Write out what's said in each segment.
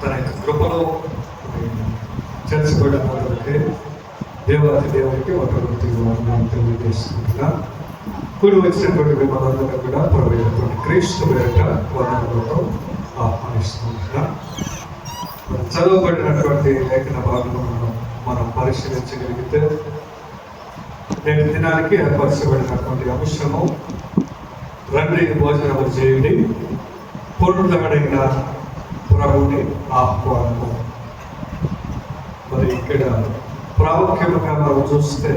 తన యొక్క కృపలో చేర్చబడినటువంటి దేవాది దేవునికి ఒక వందనాలు తెలియజేస్తున్నా. కూడి వచ్చినటువంటి మిమ్మల్ని కూడా ప్రభువైనటువంటి క్రీస్తు పేరిట వందనాలతో ఆహ్వానిస్తున్నా. చదవబడినటువంటి లేఖన భాగంలో మనం పరిశీలించగలిగితే నేటి దినానికి ఏర్పరచబడినటువంటి అంశము రండి భోజనము చేయుడి, పునరుద్ధరణైన ప్రభుని ఆహ్వానము. మరి ఇక్కడ ప్రాముఖ్యంగా మనం చూస్తే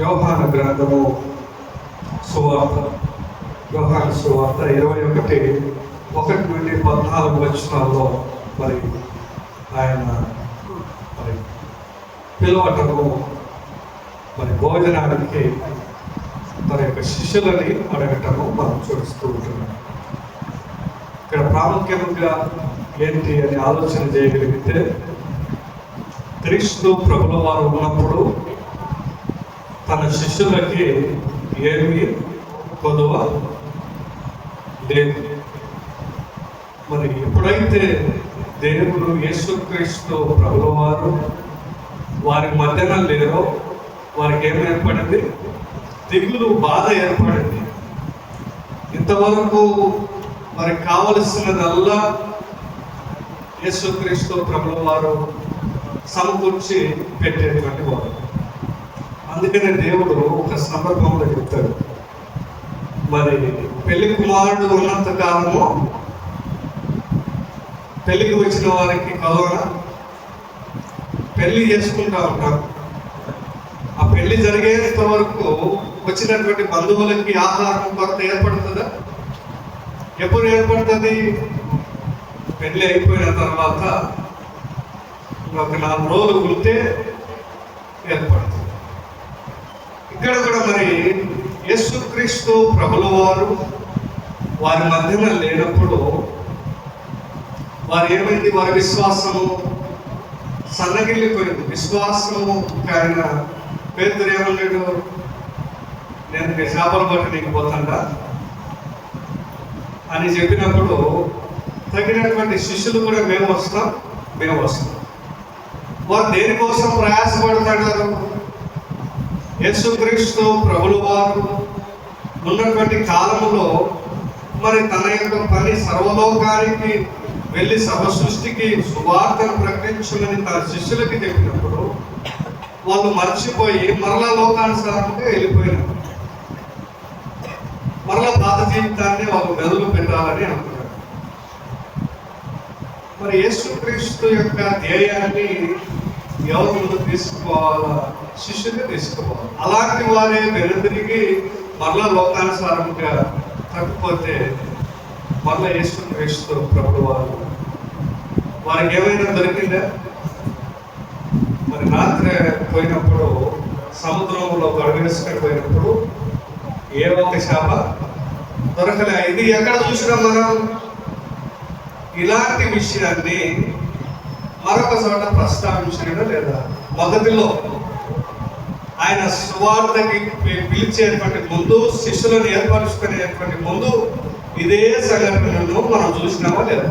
యోహాను గ్రంథము సువార్త 21:1 నుండి 14 వచనాల్లో మరి ఆయన మరి పిలవటము, మరి భోజనానికి తన యొక్క శిష్యులని అడగటము మనం చూస్తూ ఉంటున్నాం. ఇక్కడ ప్రాముఖ్యంగా ఏంటి అని ఆలోచన చేయగలిగితే, క్రీస్తు ప్రభుల వారు ఉన్నప్పుడు తన శిష్యులకి ఏమి కొదువ లేదు. మరి ఎప్పుడైతే దేవుడు యేసుక్రీస్తు ప్రభుల వారు వారి మధ్యన లేరో వారికి ఏమి ఏర్పడింది? దిగులు, బాధ ఏర్పడింది. ఇంతవరకు మరి కావలసినదల్లా యేసుక్రీస్తు ప్రభుల వారు సమకూర్చి పెట్టేటువంటి వారు. అందుకనే దేవుడు ఒక సందర్భంలో చెప్తాడు, మరి పెళ్లి కుమారుడు ఉన్నంత కాలము పెళ్లికి వచ్చిన వారికి కరోనా పెళ్లి చేసుకుంటా ఉంటాం. ఆ పెళ్లి జరిగేంత వరకు వచ్చినటువంటి బంధువులకి ఆహారం కొరత ఏర్పడుతుందా? ఎప్పుడు ఏర్పడుతుంది? పెళ్లి అయిపోయిన తర్వాత ఒక 4 రోజులు గుర్తే ఏర్పడుతుంది. ఇక్కడ కూడా మరి యేసుక్రీస్తు ప్రభుల వారు వారి మధ్యన లేనప్పుడు వారు ఏమైంది? వారి విశ్వాసము సన్నగిల్లిపోయింది. విశ్వాసము ఆయన పేతురు ఏమన్నాడు? నేను చేపలు పట్టి నీకు పోతాడా అని చెప్పినప్పుడు తగినటువంటి శిష్యులు కూడా మేము వస్తాం. వారు దేనికోసం ప్రయాసపడతాడు? యేసుక్రీస్తు ప్రభుల వారు ఉన్నటువంటి కాలంలో మరి తన యొక్క పని సర్వలోకానికి వెళ్ళి సర్వ సృష్టికి సువార్తను ప్రకటించులని తన శిష్యులకి చెప్పినప్పుడు వాళ్ళు మర్చిపోయి మరలా లోకానుసారంగా వెళ్ళిపోయినారు. మరలా పాత జీవితాన్ని వాళ్ళు మెదలు పెట్టాలని అనుకున్నారు. మరి యేసుక్రీస్తు యొక్క ధ్యేయాన్ని ఎవరు ముందు తీసుకోవాలా? శిష్యులు తీసుకోవాలి. అలాంటి వారే వెనుదిరిగి మరలా లోకానుసారంగా తప్పిపోతే మరలా యేసుక్రీస్తు ప్రభుల వారికి ఏమైనా దొరికిందా? మరి రాత్రి పోయినప్పుడు సముద్రంలో గడవేసుకొని పోయినప్పుడు ఏ ఒక్క చేప దొరకలే. ఇది ఎక్కడ చూసినాం మనం? ఇలాంటి విషయాన్ని మరొక చోట ప్రస్తావించడం లేదా? మొదటిలో ఆయన సువార్తకి పిలిచేటువంటి ముందు, శిష్యులను ఏర్పరుచుకునేటువంటి ముందు ఇదే సంఘటనను మనం చూసినామా లేదా?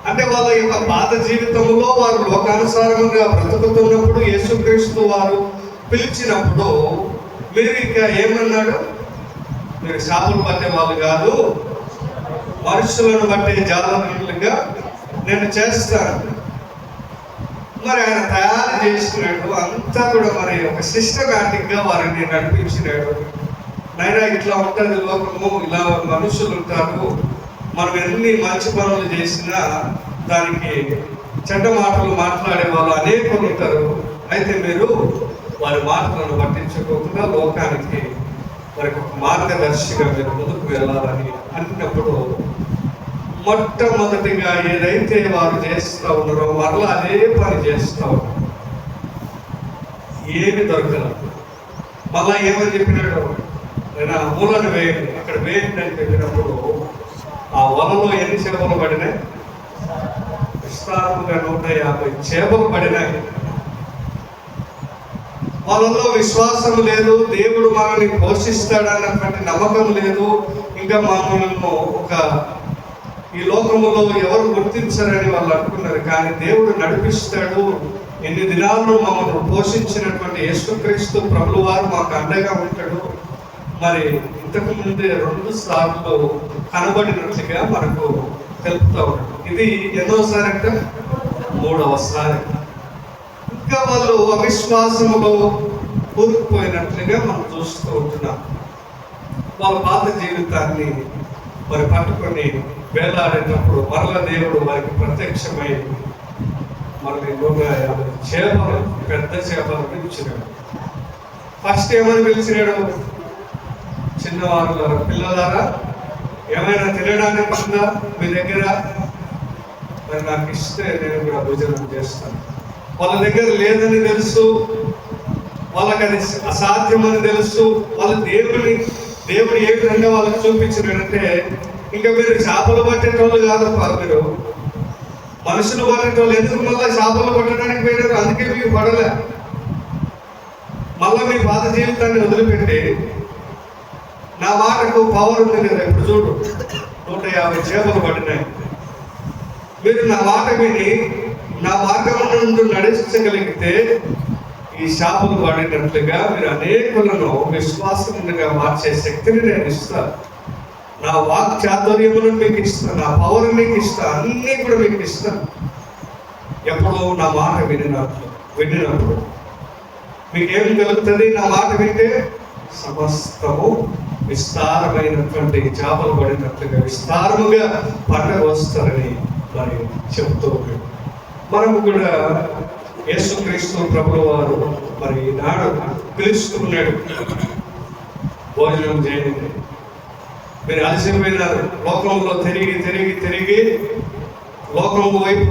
అంటే వాళ్ళ యొక్క పాత జీవితంలో వారు లోకానుసారంగా బ్రతుకుతున్నప్పుడు యేసుక్రీస్తు వారు పిలిచినప్పుడు మీరు ఇక ఏమన్నాడు? మీరు చేపలు పట్టే వాళ్ళు కాదు, మనుషులను బట్టే జాలరులుగా నేను చేస్తాను. మరి ఆయన తయారు చేసినాడు. అంతా కూడా మరి ఒక సిస్టమాటిక్గా వారిని నడిపించినాడు. నైనా ఇట్లా ఉంటుంది లోకము, ఇలా మనుషులు ఉంటారు, మనం ఎన్ని మంచి పనులు చేసినా దానికి చెడ్డ మాటలు మాట్లాడే వాళ్ళు అనేకులు ఉంటారు. అయితే మీరు వారి మాటలను పట్టించుకోకుండా లోకానికి వారికి ఒక మార్గదర్శిగా మీరు ముందుకు వెళ్ళాలని అంటున్నప్పుడు మొట్టమొదటిగా ఏదైతే వారు చేస్తూ ఉన్నారో మరలా అదే పని చేస్తూ ఉన్నారు. ఏమి దొరకదు. మళ్ళా ఏమని చెప్పినాడు? నేను మూలను వేయండి, అక్కడ వేయండి అని చెప్పినప్పుడు ఆ వలలో ఎన్ని చేపలు పడినాయి? విస్తారంగా 150 చేపలు పడినాయి. వాళ్ళలో విశ్వాసం లేదు, దేవుడు మనల్ని పోషిస్తాడన్నటువంటి నమ్మకం లేదు. ఇంకా మనల్ని ఒక ఈ లోకంలో ఎవరు గుర్తించరని వాళ్ళు అనుకున్నారు. కానీ దేవుడు నడిపిస్తాడు. ఎన్ని దినాలను మమ్మల్ని పోషించినటువంటి యేసుక్రీస్తు ప్రభువు వారు మాకు అండగా ఉంటాడు. మరి ఇంతకు ముందే 2 సార్లు కనబడినట్లుగా మనకు తెలుపుతా ఉన్నాడు. ఇది ఎన్నోసారి అంటే 3వసారి. ఇంకా వాళ్ళు అవిశ్వాసంలో కూరుకుపోయినట్లుగా మనం చూస్తూ ఉంటున్నాం. వాళ్ళ పాత జీవితాన్ని మరి పట్టుకొని వేలాడేటప్పుడు మరల దేవుడు వారికి ప్రత్యక్షమై మరి 150 చేపలు, పెద్ద చేపలు పిలిచినాడు. ఫస్ట్ ఏమని పిలిచినాడు? చిన్నవారు పిల్లలారా, ఏమైనా తినడానికి ఉందా మీ దగ్గర? మరి నాకు ఇస్తే నేను కూడా భోజనం చేస్తాను. వాళ్ళ దగ్గర లేదని తెలుసు, వాళ్ళకి అది అసాధ్యమని తెలుసు. వాళ్ళు దేవుడు ఏ విధంగా వాళ్ళకి చూపించినాడంటే, ఇంకా మీరు చేపలు పట్టేటోళ్ళు కాదప్ప, మీరు మనుషులు పట్టేటోళ్ళు. ఎందుకు మళ్ళీ చేపలు పట్టడానికి పోయినారు? అందుకే మీకు పడలే. మళ్ళీ మీ పాత జీవితాన్ని వదిలిపెట్టి నా మాటకు పవర్ ఉంది కదా. ఇప్పుడు చూడు, 150 చేపలు పడినాయి. మీరు నా మాట విని నా మార్గం నుండి నడిపించగలిగితే ఈ శాపలు పడినట్లుగా మీరు అనేకులను విశ్వాసంగా మార్చే శక్తిని నేను ఇస్తాను. నా వాక్ చాతుర్యములను మీకు ఇస్తాను, నా పవర్ మీకు ఇస్తాను, అన్నీ కూడా మీకు ఇస్తాను. ఎప్పుడు నా మాట వినినప్పుడు మీకేం కలుగుతుంది? నా మాట వింటే సమస్తము విస్తారమైనటువంటి చేపలు పడినట్లుగా విస్తారముగా పండగ వస్తారని మరి చెప్తూ మనము కూడా యేసుక్రీస్తు ప్రభువు వారు మరి నాడు పిలుస్తున్నాడు, భోజనం చేయండి. మీరు అలసిపోయినారు, లోకంలో తిరిగి తిరిగి తిరిగి లోకం వైపు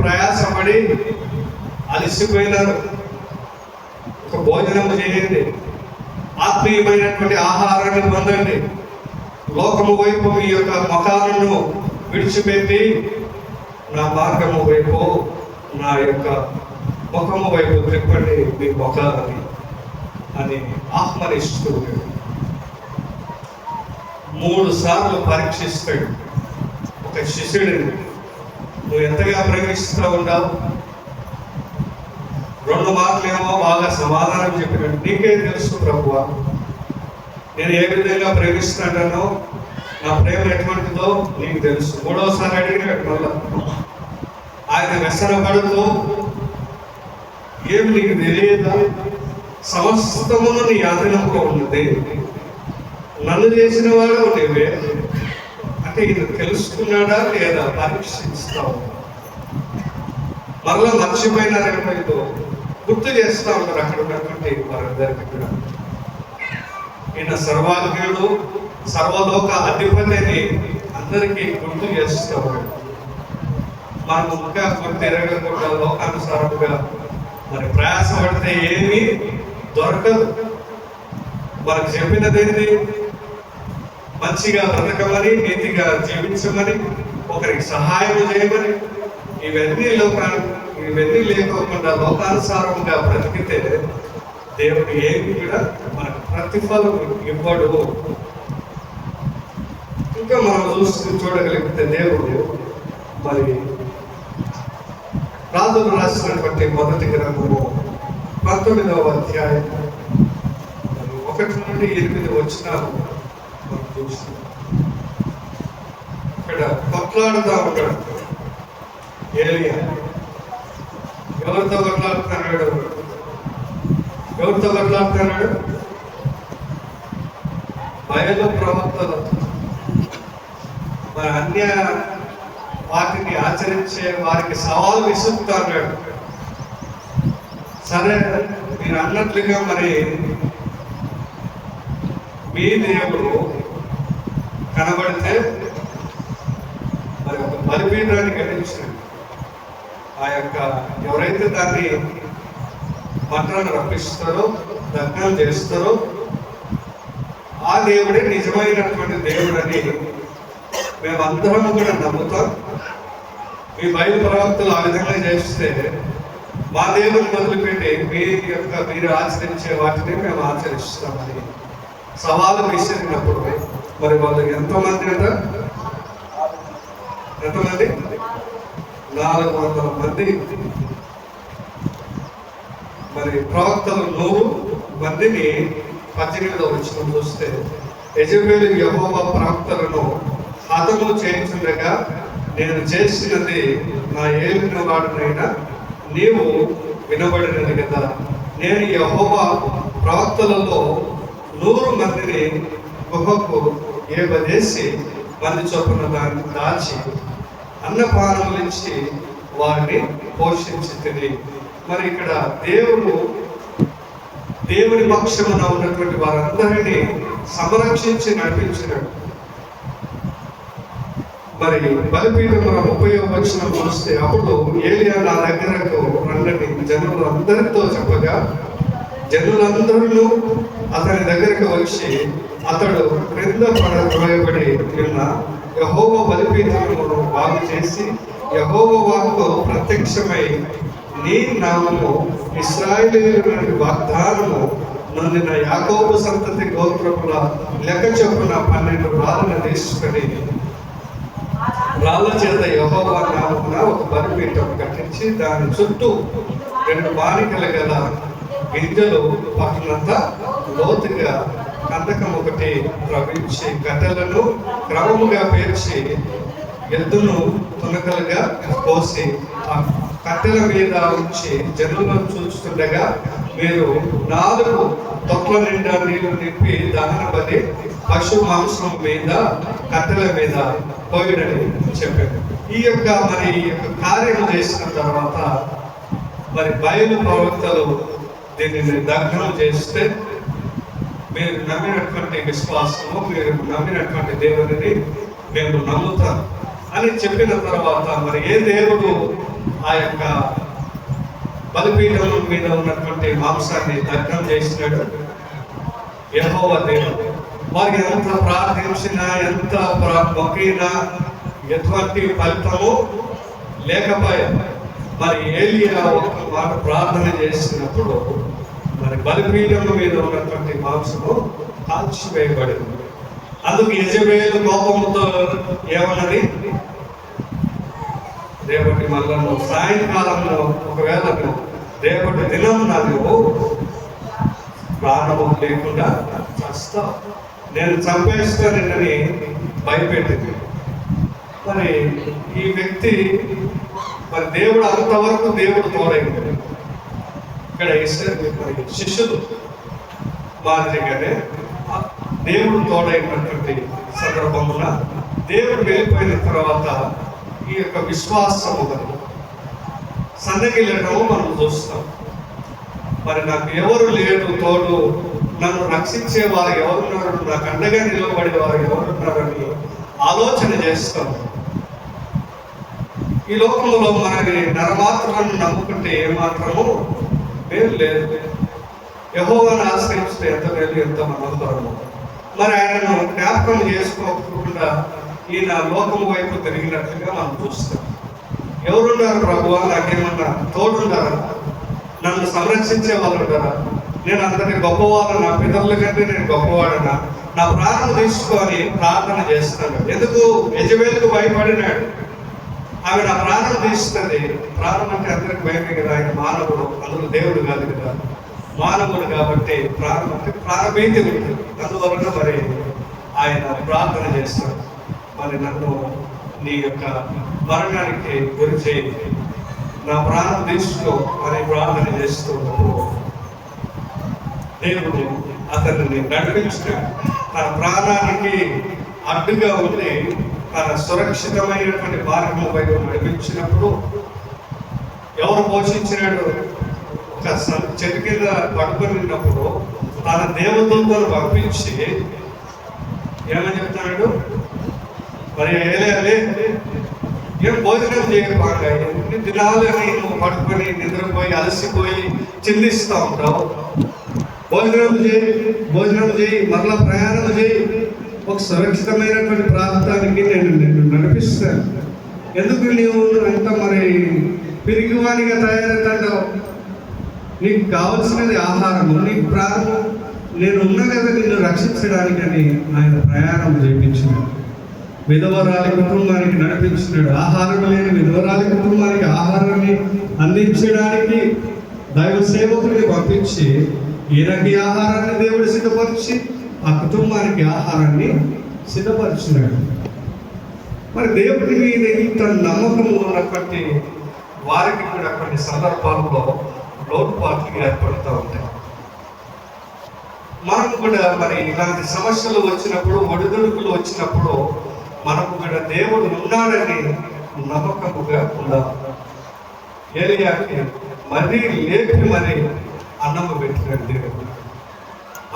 ప్రయాసపడి అలసిపోయినారు. ఒక భోజనం చేయండి, ఆత్మీయమైనటువంటి ఆహారాన్ని పొందండి. లోకము వైపు మీ యొక్క ముఖాలను విడిచిపెట్టి నా మార్గము వైపు, నా యొక్క ముఖము వైపు తిప్పండి మీ ముఖాలని అని ఆహ్వానిస్తూ 3 సార్లు పరీక్షిస్తాడు ఒక శిష్యుడిని. నువ్వు ఎంతగా ప్రేమిస్తూ ఉన్నావు? 2 మార్లేమో బాగా సమాధానం చెప్పినాడు. నీకే తెలుసు ప్రభువా, నేను ఏ విధంగా ప్రేమిస్తానో, నా ప్రేమ ఎటువంటిదో నీకు తెలుసు. 3వసారి అడిగినాడు. మళ్ళా ఆయన వ్యసనపడుతూ, ఏం నీకు తెలియదా? సమస్తమును నీ ఆధీనంలో ఉన్నది, నన్ను చేసిన వాడు నీవే. అంటే ఇది తెలుసుకున్నాడా లేదా పరీక్షిస్తావు. మరలా మర్చిపోయినారేమో గుర్తు చేస్తూ ఉంటారు అక్కడ ఉన్నటువంటి వారందరికీ కూడా. ఈయన సర్వాజ్ఞుడు, సర్వలోక అధిపతిని అందరికీ గుర్తు చేస్తూ ఉన్నాడు. మనం ఇంకా గుర్తు ఎరగకుండా లోకానుసారముగా మరి ప్రయాసపడితే ఏమీ దొరకదు. మనకు చెప్పినదేంటి? మంచిగా బ్రతకమని, నీతిగా జీవించమని, ఒకరికి సహాయం చేయమని. ఇవన్నీ లేకోకుండా లోకానుసారంగా బ్రతికితే దేవుడు ఏమి కూడా మనకు ప్రతిఫలం ఇవ్వడు. ఇంకా మనం చూడగలిగితే దేవుడు మరి రాజులు రాసినటువంటి 1 గ్రంథము 19వ అధ్యాయం 1 నుండి 8 వచనాలు మనం చూస్తున్నాం. ఇక్కడ కొట్లాడుతూ ఉంటాడు ఏలియా. ఎవరితో కొట్లాడుతున్నాడు? బయలు ప్రవక్తలు. మరి అన్య వాటిని ఆచరించే వారికి సవాలు విసురుతాడు. సరే, మీరు అన్నట్లుగా మరి మీ దేవుడు కనబడితే మరి ఒక బలిపీఠాన్ని కట్టించాడు. ఆ యొక్క ఎవరైతే దాన్ని మంత్రాన్ని రప్పిస్తారో, దగ్నం చేస్తారో ఆ దేవుడే నిజమైనటువంటి దేవుడు అని మేమందరం కూడా నమ్ముతాం. మీ బయలు ప్రవక్తలు ఆ విధంగా చేస్తే మా దేవుని మొదలుపెట్టి మీరు ఆచరించే వాటిని మేము ఆచరిస్తామని సవాలు విసిరినప్పుడు మరి వాళ్ళు ఎంతోమంది ఎంతమంది? 400 మంది. మరి ప్రవక్తలు 100 మందిని 18వ వచనం చూస్తే, యెజబెలు యెహోవా ప్రవక్తలను హతము చేయించుండగా నేను చేసినది నా ఏలిన వాడునైనా నీవు వినబడినది కదా. నేను యెహోవా ప్రవక్తలలో 100 మందిని గుహకు ఏబదేసి మంది చొప్పున దాన్ని దాచి అన్నపానములిచ్చి వారిని పోషించి. మరి ఇక్కడ దేవుని పక్షమున ఉన్నటువంటి వారందరినీ సంరక్షించి నడిపించినాడు. మరి బలిపీఠమున 30వ వచనం చూస్తే, అప్పుడు ఏలియా నా దగ్గరకు రండని జనులందరితో చెప్పగా జనులందరూ అతని దగ్గరకు వచ్చి అతడు క్రింద పడబడి ఉన్న యెహోవా బలిపీఠమును బాగు చేసి యెహోవా వాక్కు ప్రత్యక్షమై నీ నామము ఇశ్రాయేలీయులకు వాగ్దానము నొందిన యాకోబు సంతతి గోత్రముల లెక్క చొప్పున 12 రాళ్ళను తీసుకొని రాళ్ళ చేత యెహోవా నామమున ఒక బలిపీఠం కట్టించి దాని చుట్టూ 2 బానికలు గల గింజలు పట్టినంత లోతుగా కందకం ఒకటి ప్రవహించి కట్టెలను క్రమముగా పేర్చి ఎద్దును తునకలుగా కోసి ఆ కట్టెల మీద ఉంచి జనులను చూస్తుండగా మీరు 4 తొట్ల నిండా నీళ్లు నింపి దహన బలి పశు మాంసం మీద కట్టెల మీద పోయిడని చెప్పారు. ఈ యొక్క కార్యం చేసిన తర్వాత మరి బయలు ప్రవక్తలు దీనిని దగ్ధం చేస్తే, మీరు నమ్మినటువంటి విశ్వాసము, మీరు నమ్మినటువంటి దేవుడిని మేము నమ్ముతాం అని చెప్పిన తర్వాత మరి ఏ దేవుడు ఆ యొక్క బలిపీఠం మీద ఉన్నటువంటి మాంసాన్ని దగ్ధం చేసినాడు? యెహోవా దేవుడు. వారికి ఎంత ప్రార్థించినా, ఎంత మొక్కినా ఎటువంటి ఫలితము లేకపోయా. మరి ఏలియా ఒక మాట ప్రార్థన చేసినప్పుడు మరి బలిపీఠం మీద ఉన్నటువంటి మాంసము కాల్చివేయబడింది. అందుకు యెజబెలు కోపంతో ఏమన్నది? రేపటి మళ్ళా సాయంకాలంలో ఒకవేళ రేపటి దినం నువ్వు ప్రాణము లేకుండా చస్తావు, నేను చంపేస్తానని భయపెట్టింది. మరి ఈ వ్యక్తి మరి దేవుడు అంతవరకు దేవుడు తోడైంది. ఇక్కడ మరి శిష్యులు మాదిరిగానే దేవుడు తోడైనటువంటి సందర్భమున దేవుడు వెళ్ళిపోయిన తర్వాత ఈ యొక్క విశ్వాసము సన్నగిల్లడము మనం చూస్తాం. మరి నాకు ఎవరు లేరు తోడు, నన్ను రక్షించే వారు ఎవరున్నారు, నాకు అండగా నిలబడే వారు ఎవరున్నారని ఆలోచన చేస్తాం. ఈ లోకంలో మనకి నరమాత్రాన్ని నమ్ముకుంటే ఏమాత్రము మేలు లేదు. యెహోవాను ఆశ్రయిస్తే ఎంత మేలు, ఎంత మనోహరము. మరి ఆయనను జ్ఞాపకం చేసుకోకుండా ఈయన లోకము వైపు తిరిగినట్లుగా మనం చూస్తాం. ఎవరున్నారు ప్రభువా, నాకేమన్నా తోడుంటారా, నన్ను సంరక్షించే వాళ్ళు ఉంటారా, నేను అంతటి గొప్పవాడు, నా పితరుల కంటే నేను గొప్పవాడనా, నా ప్రాణం తీసుకొని ప్రార్థన చేస్తాను. ఎందుకు? యెజబెలుకు భయపడినాడు. ఆమె నా ప్రాణం తీస్తుంది. ప్రాణం అంటే అందరికి భయమే కదా, ఆయన మానవుడు, అందులో దేవుడు కాదు కదా, మానవుడు కాబట్టి ప్రాణం అంటే ప్రాణభీతి ఉంటుంది. అందువలన మరి ఆయన ప్రార్థన చేస్తాడు, మరి నన్ను నీ యొక్క మరణానికి గురి చేయి, నా ప్రాణం తీసుకో అని ప్రార్థన చేస్తున్నప్పుడు దేవుడు అతన్ని నడిపించాడు. తన ప్రాణానికి అడ్డుగా ఉండి తన సురక్షితమైనటువంటి మార్గం వైపు నడిపించినప్పుడు ఎవరు పోషించినాడు? ఒక చెట్టు కింద పడుకొని ఉన్నప్పుడు తన దేవదూతను పంపించి ఏమని చెప్తున్నాడు? మరి ఏలే ఏం భోజనం చేయరు, బాగా ఎన్ని దినాలని నువ్వు పడుకొని నిద్రపోయి అలసిపోయి చిందిస్తూ ఉంటావు. భోజనం చేయి, మరలా ప్రయాణం చేయి, ఒక సురక్షితమైనటువంటి ప్రాంతానికి నేను నడిపిస్తాను. ఎందుకు నీవు ఎంత మరి పిరిగివానిగా తయారవుతావు? నీకు కావలసినది ఆహారము, నీకు ప్రాణము, నేను ఉన్నా కదా నిన్ను రక్షించడానికని ఆయన ప్రయాణం చేయించాడు. విధవరాలి కుటుంబానికి నడిపించినాడు. ఆహారం లేని విధవరాలి కుటుంబానికి ఆహారాన్ని అందించడానికి దైవ సేవకుడిని పంపించి ఈయనకి ఆహారాన్ని దేవుడు సిద్ధపరిచి ఆ కుటుంబానికి ఆహారాన్ని సిద్ధపరిచినాడు. మరి దేవుడి మీద ఇంత నమ్మకం ఉన్నటువంటి వారికి కూడా కొన్ని సందర్భాల్లో లోటుపాట్లు ఏర్పడుతూ ఉంటాయి. మనం కూడా మరి ఇలాంటి సమస్యలు వచ్చినప్పుడు, ఒడిదుడుకులు వచ్చినప్పుడు మనకు కూడా దేవుడు ఉన్నాడని నమ్మకముగా ఉండాలి. ఏలియాకి మరీ లేపి మరి అన్నము పెట్టినాడు దేవుడు.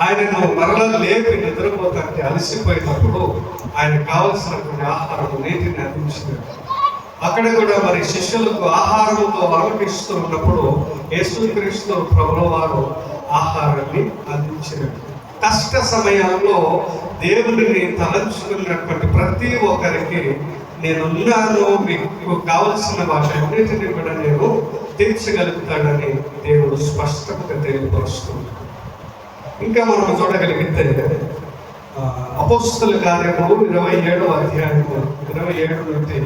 ఆయనను మరలా లేపి నిద్రపోతానికి అలసిపోయినప్పుడు ఆయన కావలసినటువంటి ఆహారం నీటిని అందించినాడు. అక్కడ కూడా మరి శిష్యులకు ఆహారంతో అలమటిస్తూ ఉన్నప్పుడు యేసుక్రీస్తు ప్రభువు వారు ఆహారాన్ని అందించినాడు. కష్ట సమయాల్లో దేవుడిని తలంచుకున్నటువంటి ప్రతి ఒక్కరికి నేనున్నాను, మీకు కావలసిన వాటన్నిటిని కూడా నేను తీర్చగలుగుతాడని దేవుడు స్పష్టంగా తెలియపరుస్తున్నాడు. ఇంకా మనం చూడగలిగితే అపోస్తల కార్యములు 27వ అధ్యాయము 27 నుండి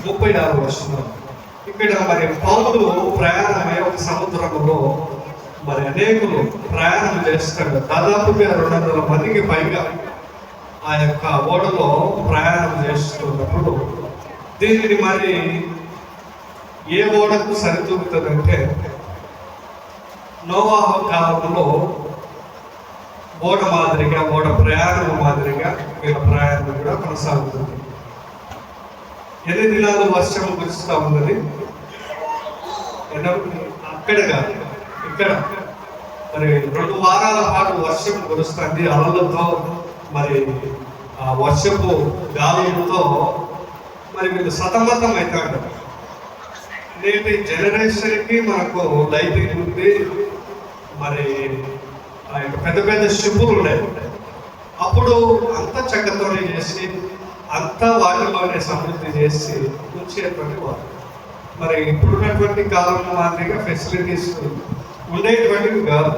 36 వచనం. ఇక్కడ మరి పౌలు ప్రయాణమై ఒక సముద్రములో మరి అనేకులు ప్రయాణం చేస్తాడు. దాదాపుగా 200 మందికి పైగా ఆ యొక్క ఓడలో ప్రయాణం చేస్తున్నప్పుడు దీనిని మరి ఏ ఓడకు సరితూగుతుందంటే నోవాహు కాలంలో ఓడ మాదిరిగా, ఓడ ప్రయాణం మాదిరిగా వీళ్ళ ప్రయాణం కూడా కొనసాగుతుంది. ఎన్ని దినాలు వర్షం కురుస్తూ ఉన్నది, అక్కడ కాదు ఇక్కడ మరి 2 వారాల పాటు వర్షం కురుస్తుంది. అలలతో మరి ఆ వర్షపు గాలులతో మరి వీళ్ళు సతమతం అవుతాడు. నేటి జనరేషన్కి మనకు లైటింగ్ ఉంది, మరి ఆ యొక్క పెద్ద పెద్ద షిప్పులు ఉన్నాయి. అప్పుడు అంత చెక్కతోనే చేసి అంతా వాటిలోనే సమృద్ధి చేసి ఉంచేటువంటి వారు. మరి ఇప్పుడున్నటువంటి కాలం మాదిరిగా ఫెసిలిటీస్ ఉండేటువంటివి కాదు.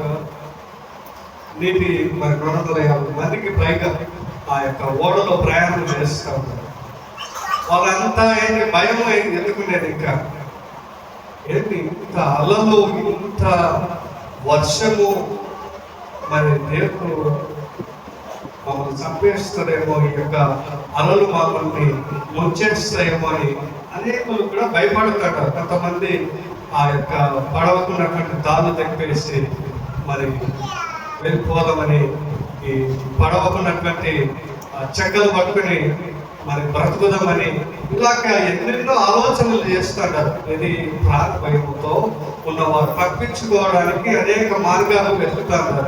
నీటి మరి 250 మందికి పైగా ఆ యొక్క ఓడలో ప్రయాణం చేస్తూ ఉన్నారు. వాళ్ళంతా ఏంటి భయం అయింది, ఎందుకునేది ఇంకా ఏంటి ఇంత అలలు, ఇంత వర్షము, మరి దేవుడు మమ్మల్ని చంపేస్తారేమో, ఈ యొక్క అలలు మమ్మల్ని ముంచేస్తాయేమో అని అనేకులు కూడా భయపడతాడు. కొంతమంది ఆ యొక్క పడవకున్నటువంటి తాళ్ళు తెప్పేసి మరి వెళ్ళిపోదామని, ఈ పడవకున్నటువంటి చెక్కలు పట్టుకుని మరి బ్రతుకుదామని ఇలాగ ఎన్నెన్నో ఆలోచనలు చేస్తాడు. ఇది ప్రాణ భయంతో ఉన్నవారు తప్పించుకోవడానికి అనేక మార్గాలు వెతుకుతారు.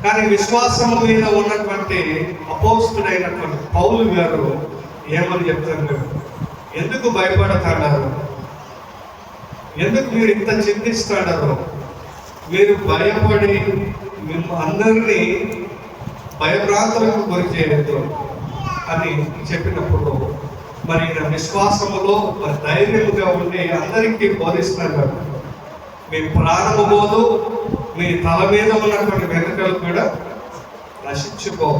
కానీ విశ్వాసం మీద ఉన్నటువంటి అపోస్తుడైనటువంటి పౌలు గారు ఏమని చెప్తారు? ఎందుకు భయపడతాడారు, ఎందుకు మీరు ఇంత చింతిస్తాడారు, మీరు భయపడి మిమ్మల్ని అందరినీ భయభ్రాంతులకు గురి చేయలేదు అని చెప్పినప్పుడు మరి ఈయన విశ్వాసములో మరి ధైర్యంగా ఉండి అందరికీ బోధిస్తున్నాడు. మీ ప్రాణము పోదు, మీ తల మీద ఉన్నటువంటి వెనుకలు కూడా నశించుకో,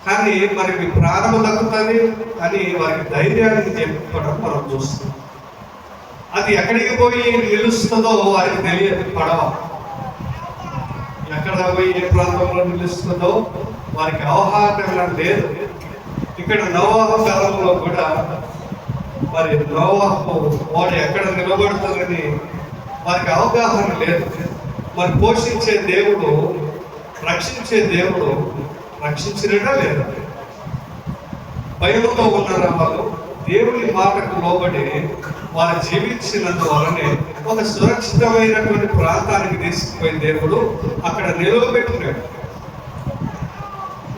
కానీ మరి మీ ప్రాణము దక్కుతుంది అని వారికి ధైర్యాన్ని చెప్పడం మనం చూస్తాం. అది ఎక్కడికి పోయి నిలుస్తుందో వారికి తెలియదు. పడవ ఎక్కడ పోయి ఏ ప్రాంతంలో నిలుస్తుందో వారికి అవగాహన లేదు. ఇక్కడ నోవాహు కాలంలో కూడా మరి నోవాహు వాడు ఎక్కడ నిలబడుతుందని వారికి అవగాహన లేదు. మరి పోషించే దేవుడు, రక్షించే దేవుడు రక్షించినట్ట లేదు. భయంతో ఉన్నారా వాళ్ళు? దేవుని మాటకు లోబడి వారు జీవించినందువలనే ఒక సురక్షితమైనటువంటి ప్రాంతానికి తీసుకుపోయిన దేవుడు అక్కడ నిలవబెట్టినాడు.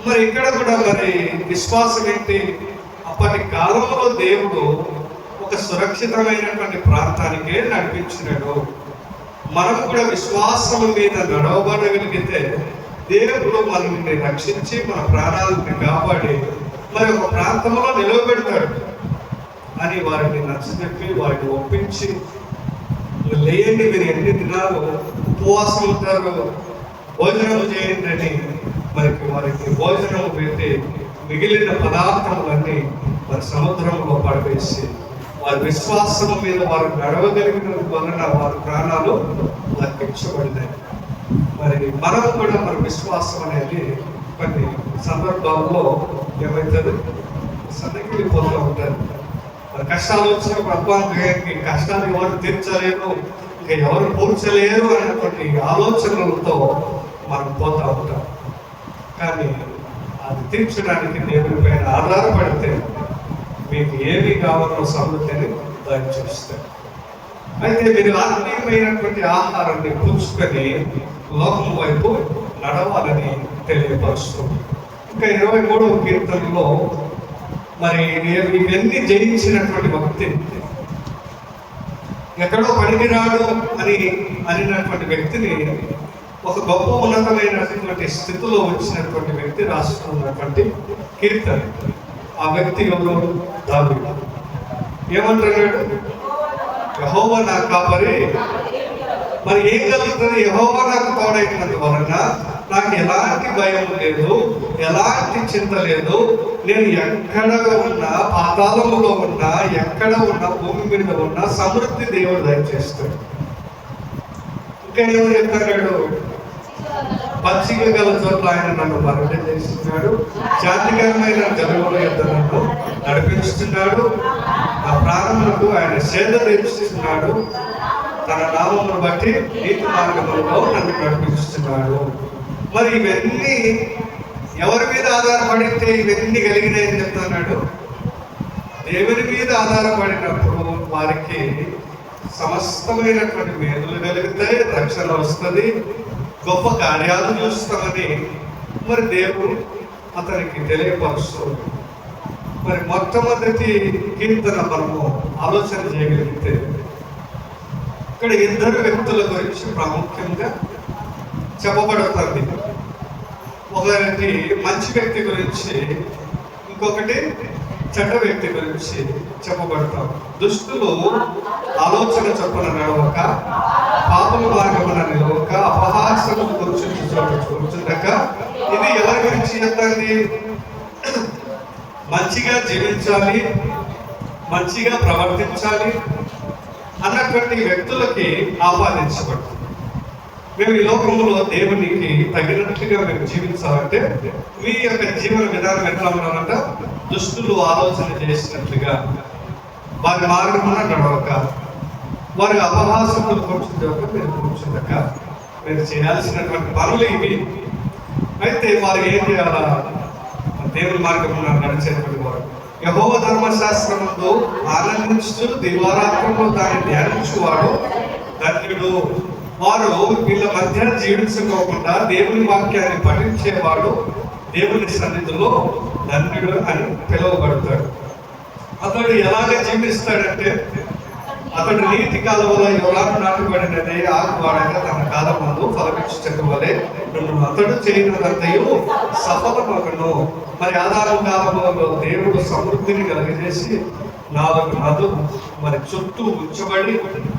మరి ఇక్కడ కూడా మరి విశ్వాసం ఏంటి? అప్పటి కాలంలో దేవుడు ఒక సురక్షితమైనటువంటి ప్రాంతానికే నడిపించినాడు. మనం కూడా విశ్వాసం మీద నడవబడగలిగితే దేవుడు మనల్ని రక్షించి మన ప్రాణాలను కాపాడి మరి ఒక ప్రాంతంలో నిలవబెడతాడు అని వారిని నచ్చజెప్పి వారిని ఒప్పించి, లేయండి, మీరు ఎన్ని దినాలు ఉపవాసం ఉంటారు, భోజనం చేయండి అని మరి వారికి భోజనం పెట్టి మిగిలిన పదార్థములన్నీ వారి సముద్రంలో పడవేసి వారి విశ్వాసం మీద వారు నడవగలిగిన వలన వారి ప్రాణాలు లెక్కించబడినాయి. మరి మనం కూడా మన విశ్వాసం అనేది కొన్ని సందర్భాల్లో ఏమవుతుంది, సన్నగిలిపోతూ ఉంటారు. మరి కష్టాలు వచ్చినప్పుడు అబ్బాయి కష్టాలు ఎవరు తీర్చలేరు, ఇంకా ఎవరు పూడ్చలేరు అనేటువంటి ఆలోచనలతో మనం పోతూ ఉంటాం. కానీ అది తీర్చడానికి దేవుని పైన ఆధారపడితే మీకు ఏమి కావాలో సమృద్ధిని దాన్ని చూస్తారు. అయితే మీరు ఆత్మీయమైనటువంటి ఆహారాన్ని పుచ్చుకొని లోకం వైపు నడవాలని తెలియపరుస్తుంది. ఇంకా 23వ కీర్తనలో మరి ఇవన్నీ జయించినటువంటి వ్యక్తి, ఎక్కడో పనికిరాడు అనినటువంటి వ్యక్తిని ఒక గొప్ప ఉన్నతమైనటువంటి స్థితిలో వచ్చినటువంటి వ్యక్తి రాస్తున్నటువంటి కీర్తన. ఆ వ్యక్తి ఎవరు? దావీదు. ఏమంటున్నాడు? యెహోవా నా కాపరి, మరి ఏం కలుగుతుంది? యెహోవా నాకు తోడైనంత వలన నాకు ఎలాంటి భయం లేదు, ఎలాంటి చింత లేదు. నేను ఎక్కడ ఉన్నా, పాతాళంలో ఉన్నా, ఎక్కడ ఉన్నా, భూమి మీద ఉన్నా సమృద్ధి దేవుడు దయచేస్తాడు. ఇంకా ఏమో చెప్తాడు? పచ్చిక గల చోట్ల ఆయన నన్ను పర్యటన చేస్తున్నాడు, శాంతికరమైన జలముల యొద్ద నన్ను నడిపిస్తున్నాడు, నా ప్రాణములకు ఆయన సేద తీరుస్తున్నాడు, తన నామమును బట్టి నీతి మార్గములలో నన్ను నడిపిస్తున్నాడు. మరి ఇవన్నీ ఎవరి మీద ఆధారపడితే ఇవన్నీ కలిగినాయని చెప్తున్నాడు? దేవుని మీద ఆధారపడినప్పుడు వారికి సమస్తమైనటువంటి మేలులు కలుగుతాయి, రక్షణ వస్తుంది, గొప్ప కార్యాలు చూస్తామని మరి దేవుడు అతనికి తెలియపరుస్తుంది. మరి మొట్టమొదటి కీర్తన మనము ఆలోచన చేయగలిగితే ఇక్కడ ఇద్దరు వ్యక్తుల గురించి ప్రాముఖ్యంగా చెప్పబడుతుంది. ఒకటి మంచి వ్యక్తి గురించి, ఇంకొకటి చెడ్డ వ్యక్తి గురించి చెప్పబడతాం. దుష్టులు ఆలోచన చొప్పున నడవక, పాపల మార్గమున నిలవక, అపహాసము కూర్చుండక. ఇది ఎవరి గురించి చెప్తాంది? మంచిగా జీవించాలి, మంచిగా ప్రవర్తించాలి అన్నటువంటి వ్యక్తులకి ఆపాదించబడుతుంది. మేము ఈ లోకంలో దేవునికి తగినట్టుగా మేము జీవించాలంటే మీ యొక్క జీవన విధానం ఎట్లా ఉండాలంట? దుష్టులు ఆలోచన చేసినట్లుగా వారి మార్గమున నడవక, వారి అపహాసములు కూర్చుండక మీరు చేయాల్సినటువంటి పనులు ఇవి. అయితే వారు ఏం చేయాలా? దేవుని మార్గమున నడిచేటువంటి వారు యెహోవా ధర్మశాస్త్రములో ఆనందించు దివారాత్రంలో దాన్ని ధ్యానించువాడు ధన్యుడు. వారు వీళ్ళ మధ్య జీవించుకోకుండా దేవుని వాక్యాన్ని పఠించేవాడు దేవుని సన్నిధిలో ధన్యుడు అని పిలువబడతాడు. అతడు ఎలాగ జీవిస్తాడంటే, అతడు నీతి కాలువలో ఎవరాలు నాటబడినది ఆకువాడగా తన కాలమందు ఫలమిచ్చుట వలె అతడు చేయనదంతయు సఫలమగును. మరి ఆధారం కాలంలో దేవుడు సమృద్ధిని కలిగజేసి 4 నదులు మరి చుట్టూ ఉంచబడి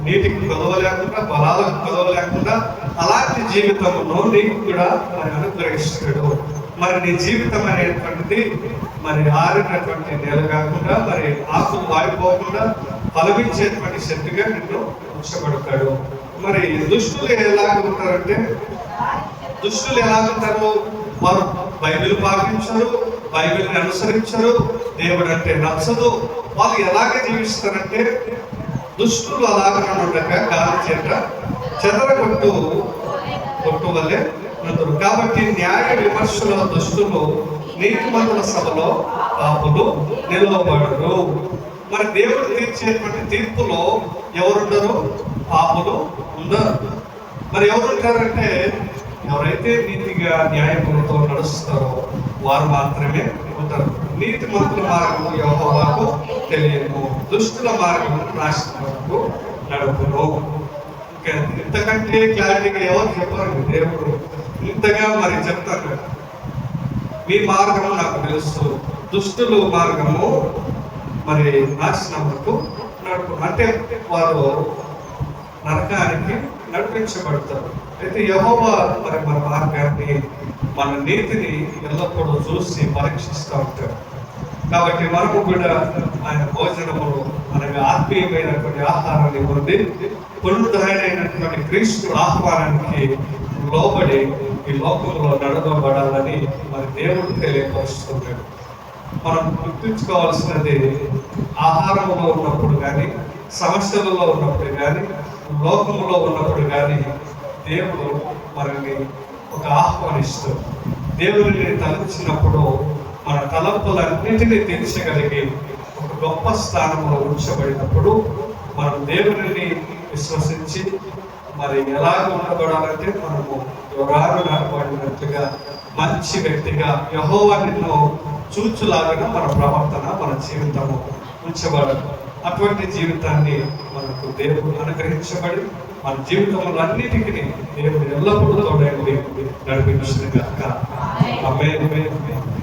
నీటికి కొదవ లేకుండా, బలాలకు కొదవ లేకుండా అలాంటి జీవితమును నీకు కూడా మరి అనుగ్రహిస్తాడు. మరి నీ జీవితం అనేటువంటిది మరి ఆరినటువంటి నేల కాకుండా, మరి ఆకులు వాడిపోకుండా ఫలమించేటువంటి శక్తిగా నిన్ను ఉంచబడతాడు. మరి దుష్టులు ఎలాగుంటారంటే, దుష్టులు ఎలాగుంటారు? వారు బైబిల్ పాటించరు, బైబిల్ని అనుసరించరు, దేవుడు అంటే నచ్చదు. వాళ్ళు ఎలాగ జీవిస్తారంటే, దుష్టులు అలాగనక గాలి చేత చెదరగొట్టు వల్లే నదురు. కాబట్టి న్యాయ విమర్శలో దుష్టులు, నీతిమంతుల సభలో పాపులు నిలవబడరు. మరి దేవుడు తీర్చేటువంటి తీర్పులో ఎవరుండరు? పాపులు ఉండరు. మరి ఎవరుంటారంటే, ఎవరైతే నీతిగా న్యాయములతో నడుస్తారో వారు మాత్రమే ఉంటారు. నీతిమంతుల మార్గము యెహోవాకు తెలియను, దుష్టుల మార్గము నాశనమునకు నడుపును. ఇంతకంటే క్లారిటీగా ఎవరు చెప్పారు? దేవుడు ఇంతగా మరి చెప్తారు, మీ మార్గము నాకు తెలుసు, దుష్టుల మార్గము మరి నాశనమునకు నడుపు. అంటే వారు నరకానికి నడిపించబడతారు. అయితే యెహోవా మరి మన మార్గాన్ని మన నీతిని ఎల్లప్పుడూ చూసి పరీక్షిస్తూ ఉంటాడు. కాబట్టి మనము కూడా ఆయన భోజనములు మనకి ఆత్మీయమైనటువంటి ఆహారాన్ని పొంది పునరుద్ధరణైనటువంటి క్రీస్తు ఆహ్వానానికి లోబడి ఈ లోకంలో నడవబడాలని మన దేవుడు తెలియపరుస్తున్నాడు. మనం గుర్తుంచుకోవాల్సినది, ఆహారంలో ఉన్నప్పుడు కానీ, సమస్యలలో ఉన్నప్పుడు కానీ, లోకంలో ఉన్నప్పుడు కానీ దేవుడు మనల్ని ఒక ఆహ్వానిస్తూ, దేవుడిని తలంచినప్పుడు మన తలంపులన్నిటినీ తీర్చగలిగి ఒక గొప్ప స్థానంలో ఉంచబడినప్పుడు మనం దేవుడిని విశ్వసించి మరి ఎలాగ ఉండబడాలంటే మనము యువరాలు నాటబడినట్లుగా మంచి వ్యక్తిగా యెహోవా నిన్ను చూచులాగా మన ప్రవర్తన, మన జీవితము ఉంచబడదు. అటువంటి జీవితాన్ని మనకు దేవుడు అనుగ్రహించబడి మన జీవితంలో అన్నిటికీ దేవుడు ఎల్లప్పుడూ తోడైంది నడిపించిన గాక. ఆమేన్.